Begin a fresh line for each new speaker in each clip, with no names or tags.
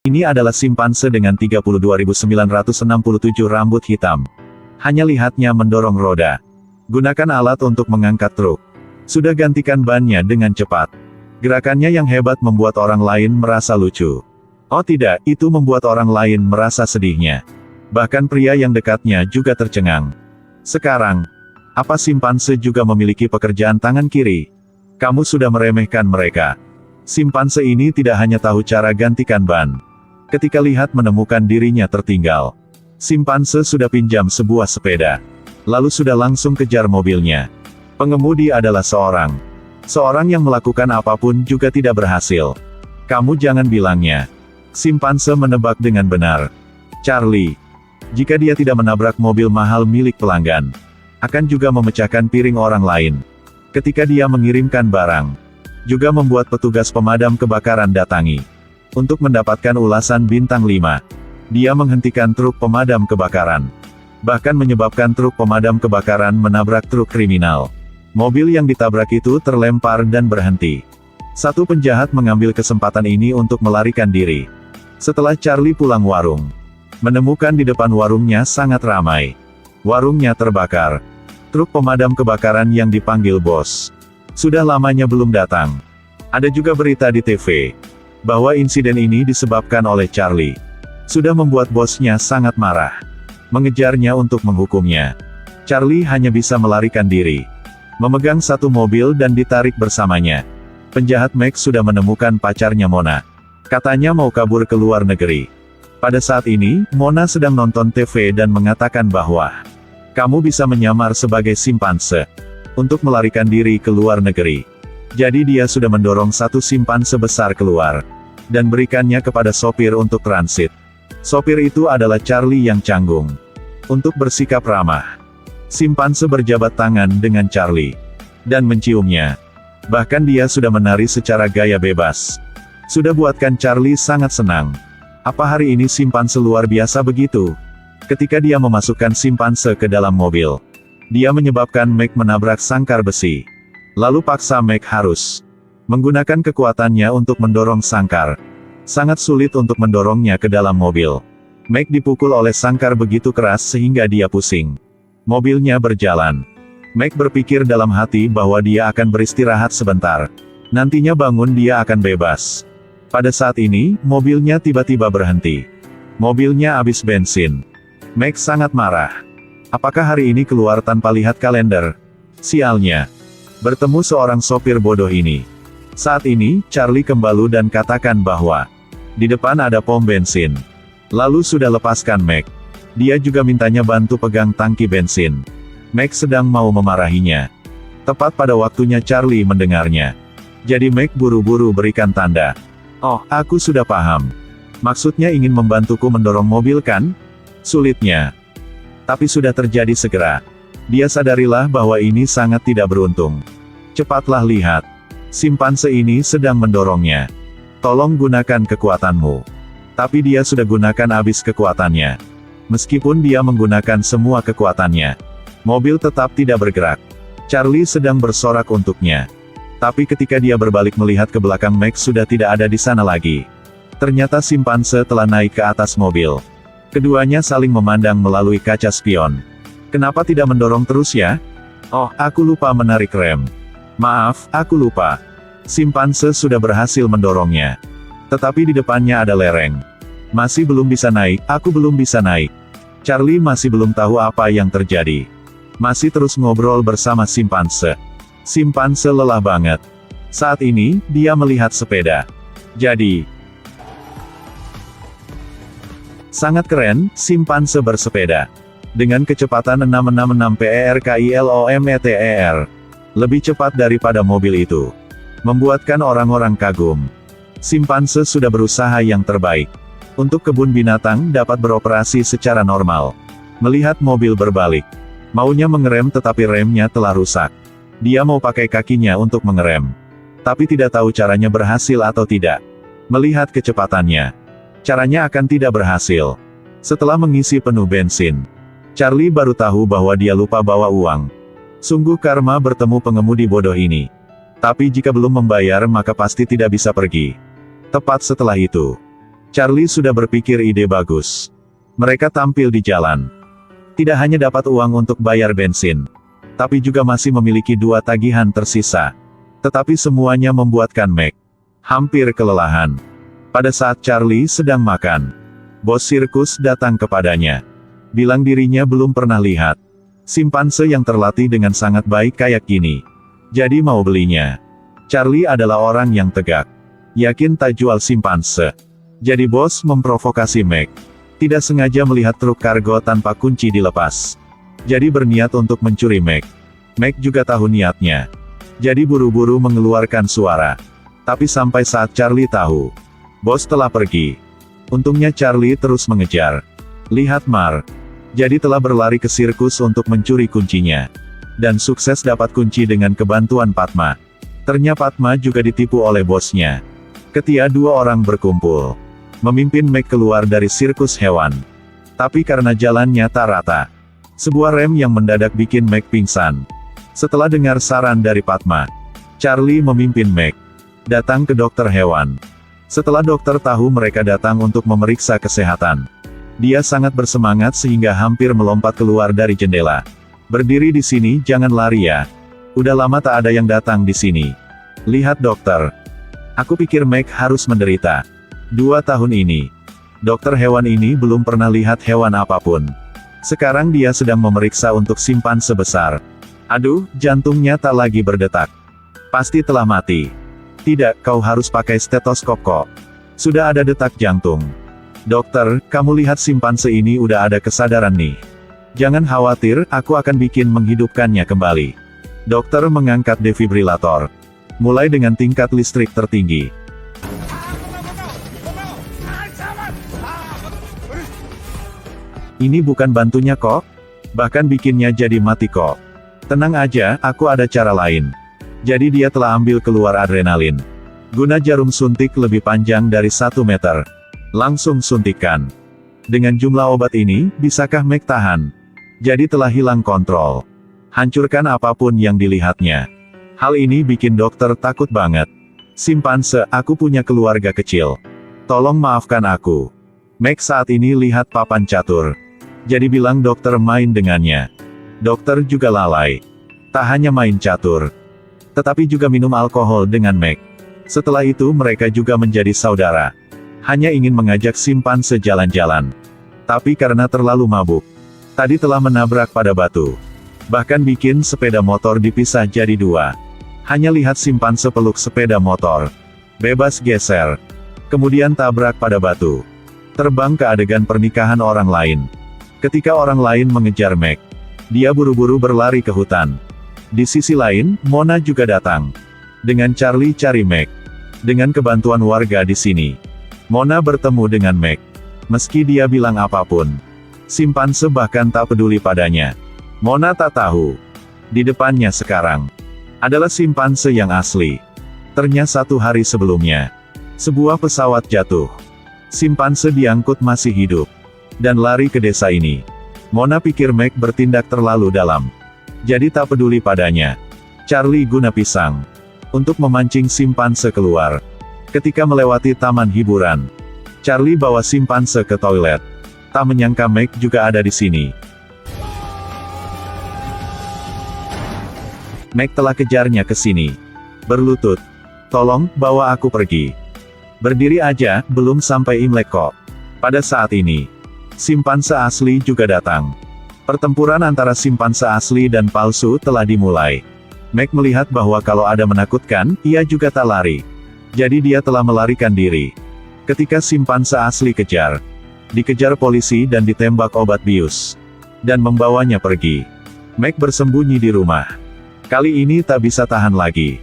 Ini adalah simpanse dengan 32.967 rambut hitam. Hanya lihatnya mendorong roda. Gunakan alat untuk mengangkat truk. Sudah gantikan bannya dengan cepat. Gerakannya yang hebat membuat orang lain merasa lucu. Oh tidak, itu membuat orang lain merasa sedihnya. Bahkan pria yang dekatnya juga tercengang. Sekarang, apa simpanse juga memiliki pekerjaan tangan kiri? Kamu sudah meremehkan mereka. Simpanse ini tidak hanya tahu cara gantikan ban. Ketika lihat menemukan dirinya tertinggal, simpanse sudah pinjam sebuah sepeda. Lalu sudah langsung kejar mobilnya. Pengemudi adalah seorang yang melakukan apapun juga tidak berhasil. Kamu jangan bilangnya. Simpanse menebak dengan benar. Charlie. Jika dia tidak menabrak mobil mahal milik pelanggan, akan juga memecahkan piring orang lain. Ketika dia mengirimkan barang, juga membuat petugas pemadam kebakaran datangi. Untuk mendapatkan ulasan bintang 5, dia menghentikan truk pemadam kebakaran. Bahkan menyebabkan truk pemadam kebakaran menabrak truk kriminal. Mobil yang ditabrak itu terlempar dan berhenti. Satu penjahat mengambil kesempatan ini untuk melarikan diri. Setelah Charlie pulang warung, menemukan di depan warungnya sangat ramai. Warungnya terbakar. Truk pemadam kebakaran yang dipanggil bos sudah lamanya belum datang. Ada juga berita di TV bahwa insiden ini disebabkan oleh Charlie. Sudah membuat bosnya sangat marah, mengejarnya untuk menghukumnya. Charlie hanya bisa melarikan diri, memegang satu mobil dan ditarik bersamanya. Penjahat Max sudah menemukan pacarnya Mona. Katanya mau kabur ke luar negeri. Pada saat ini, Mona sedang nonton TV dan mengatakan bahwa kamu bisa menyamar sebagai simpanse untuk melarikan diri ke luar negeri. Jadi dia sudah mendorong satu simpanse besar keluar dan berikannya kepada sopir untuk transit. Sopir itu adalah Charlie yang canggung. Untuk bersikap ramah, simpanse berjabat tangan dengan Charlie dan menciumnya. Bahkan dia sudah menari secara gaya bebas. Sudah buatkan Charlie sangat senang. Apa hari ini simpanse luar biasa begitu? Ketika dia memasukkan simpanse ke dalam mobil, dia menyebabkan Mac menabrak sangkar besi. Lalu paksa Mac harus menggunakan kekuatannya untuk mendorong sangkar. Sangat sulit untuk mendorongnya ke dalam mobil. Mac dipukul oleh sangkar begitu keras sehingga dia pusing. Mobilnya berjalan. Mac berpikir dalam hati bahwa dia akan beristirahat sebentar. Nantinya bangun dia akan bebas. Pada saat ini, mobilnya tiba-tiba berhenti. Mobilnya habis bensin. Max sangat marah. Apakah hari ini keluar tanpa lihat kalender? Sialnya. Bertemu seorang sopir bodoh ini. Saat ini, Charlie kembali dan katakan bahwa di depan ada pom bensin. Lalu sudah lepaskan Max. Dia juga mintanya bantu pegang tangki bensin. Max sedang mau memarahinya. Tepat pada waktunya Charlie mendengarnya. Jadi Max buru-buru berikan tanda. Oh, aku sudah paham. Maksudnya ingin membantuku mendorong mobil kan? Sulitnya. Tapi sudah terjadi segera. Dia sadarilah bahwa ini sangat tidak beruntung. Cepatlah lihat. Simpanse ini sedang mendorongnya. Tolong gunakan kekuatanmu. Tapi dia sudah gunakan habis kekuatannya. Meskipun dia menggunakan semua kekuatannya, mobil tetap tidak bergerak. Charlie sedang bersorak untuknya. Tapi ketika dia berbalik melihat ke belakang Max sudah tidak ada di sana lagi. Ternyata simpanse telah naik ke atas mobil. Keduanya saling memandang melalui kaca spion. Kenapa tidak mendorong terus ya? Oh, aku lupa menarik rem. Maaf, aku lupa. Simpanse sudah berhasil mendorongnya. Tetapi di depannya ada lereng. Masih belum bisa naik, aku belum bisa naik. Charlie masih belum tahu apa yang terjadi. Masih terus ngobrol bersama simpanse. Simpanse lelah banget. Saat ini, dia melihat sepeda. Jadi, sangat keren, simpanse bersepeda. Dengan kecepatan 666 per/km/r. Lebih cepat daripada mobil itu. Membuatkan orang-orang kagum. Simpanse sudah berusaha yang terbaik. Untuk kebun binatang dapat beroperasi secara normal. Melihat mobil berbalik. Maunya mengerem tetapi remnya telah rusak. Dia mau pakai kakinya untuk mengerem. Tapi tidak tahu caranya berhasil atau tidak. Melihat kecepatannya, caranya akan tidak berhasil. Setelah mengisi penuh bensin, Charlie baru tahu bahwa dia lupa bawa uang. Sungguh karma bertemu pengemudi bodoh ini. Tapi jika belum membayar maka pasti tidak bisa pergi. Tepat setelah itu, Charlie sudah berpikir ide bagus. Mereka tampil di jalan. Tidak hanya dapat uang untuk bayar bensin, tapi juga masih memiliki 2 tagihan tersisa. Tetapi semuanya membuatkan Mac hampir kelelahan. Pada saat Charlie sedang makan, bos sirkus datang kepadanya. Bilang dirinya belum pernah lihat simpanse yang terlatih dengan sangat baik kayak gini. Jadi mau belinya. Charlie adalah orang yang tegak. Yakin tak jual simpanse. Jadi bos memprovokasi Mac. Tidak sengaja melihat truk kargo tanpa kunci dilepas. Jadi berniat untuk mencuri Mac. Mac juga tahu niatnya. Jadi buru-buru mengeluarkan suara. Tapi sampai saat Charlie tahu, bos telah pergi. Untungnya Charlie terus mengejar. Lihat Mar. Jadi telah berlari ke sirkus untuk mencuri kuncinya. Dan sukses dapat kunci dengan kebantuan Padma. Ternyata Padma juga ditipu oleh bosnya. Ketika 2 orang berkumpul, memimpin Mac keluar dari sirkus hewan. Tapi karena jalannya tak rata, sebuah rem yang mendadak bikin Mac pingsan. Setelah dengar saran dari Padma, Charlie memimpin Mac datang ke dokter hewan. Setelah dokter tahu mereka datang untuk memeriksa kesehatan, dia sangat bersemangat sehingga hampir melompat keluar dari jendela. Berdiri di sini, jangan lari ya. Udah lama tak ada yang datang di sini. Lihat dokter. Aku pikir Mac harus menderita. 2 tahun ini, dokter hewan ini belum pernah lihat hewan apapun. Sekarang dia sedang memeriksa untuk simpanse besar. Aduh, jantungnya tak lagi berdetak. Pasti telah mati. Tidak, kau harus pakai stetoskop kok. Sudah ada detak jantung. Dokter, kamu lihat simpanse ini udah ada kesadaran nih. Jangan khawatir, aku akan bikin menghidupkannya kembali. Dokter mengangkat defibrilator. Mulai dengan tingkat listrik tertinggi. Ini bukan bantunya kok. Bahkan bikinnya jadi mati kok. Tenang aja, aku ada cara lain. Jadi dia telah ambil keluar adrenalin. Guna jarum suntik lebih panjang dari 1 meter. Langsung suntikan. Dengan jumlah obat ini, bisakah Mac tahan? Jadi telah hilang kontrol. Hancurkan apapun yang dilihatnya. Hal ini bikin dokter takut banget. Simpanse, aku punya keluarga kecil. Tolong maafkan aku. Mac saat ini lihat papan catur. Jadi bilang dokter main dengannya. Dokter juga lalai. Tak hanya main catur, tetapi juga minum alkohol dengan Mac. Setelah itu mereka juga menjadi saudara. Hanya ingin mengajak simpanse jalan-jalan. Tapi karena terlalu mabuk, tadi telah menabrak pada batu. Bahkan bikin sepeda motor dipisah jadi 2. Hanya lihat simpanse peluk sepeda motor. Bebas geser. Kemudian tabrak pada batu. Terbang ke adegan pernikahan orang lain. Ketika orang lain mengejar Mac, dia buru-buru berlari ke hutan. Di sisi lain, Mona juga datang. Dengan Charlie cari Mac. Dengan kebantuan warga di sini, Mona bertemu dengan Mac. Meski dia bilang apapun, simpanse bahkan tak peduli padanya. Mona tak tahu. Di depannya sekarang adalah simpanse yang asli. Ternyata 1 hari sebelumnya, sebuah pesawat jatuh. Simpanse diangkut masih hidup. Dan lari ke desa ini. Mona pikir Mac bertindak terlalu dalam. Jadi tak peduli padanya. Charlie guna pisang untuk memancing simpanse keluar. Ketika melewati taman hiburan, Charlie bawa simpanse ke toilet. Tak menyangka Mac juga ada di sini. Mac telah kejarnya ke sini. Berlutut. Tolong, bawa aku pergi. Berdiri aja, belum sampai Imlek kok. Pada saat ini, simpanse asli juga datang. Pertempuran antara simpanse asli dan palsu telah dimulai. Mac melihat bahwa kalau ada menakutkan, ia juga tak lari. Jadi dia telah melarikan diri. Ketika simpanse asli kejar, dikejar polisi dan ditembak obat bius. Dan membawanya pergi. Mac bersembunyi di rumah. Kali ini tak bisa tahan lagi.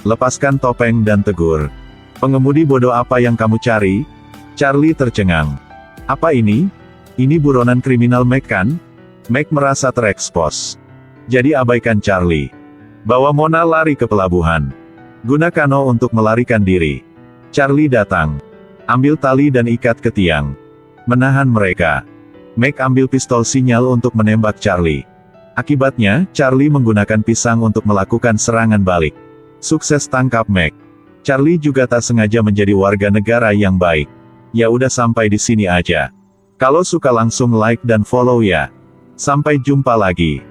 Lepaskan topeng dan tegur. Pengemudi bodoh, apa yang kamu cari? Charlie tercengang. Apa ini? Ini buronan kriminal Mac kan? Mac merasa terekspos. Jadi abaikan Charlie. Bawa Mona lari ke pelabuhan. Guna kano untuk melarikan diri. Charlie datang. Ambil tali dan ikat ke tiang. Menahan mereka. Mac ambil pistol sinyal untuk menembak Charlie. Akibatnya, Charlie menggunakan pisang untuk melakukan serangan balik. Sukses tangkap Mac. Charlie juga tak sengaja menjadi warga negara yang baik. Ya udah sampai di sini aja. Kalau suka langsung like dan follow ya. Sampai jumpa lagi.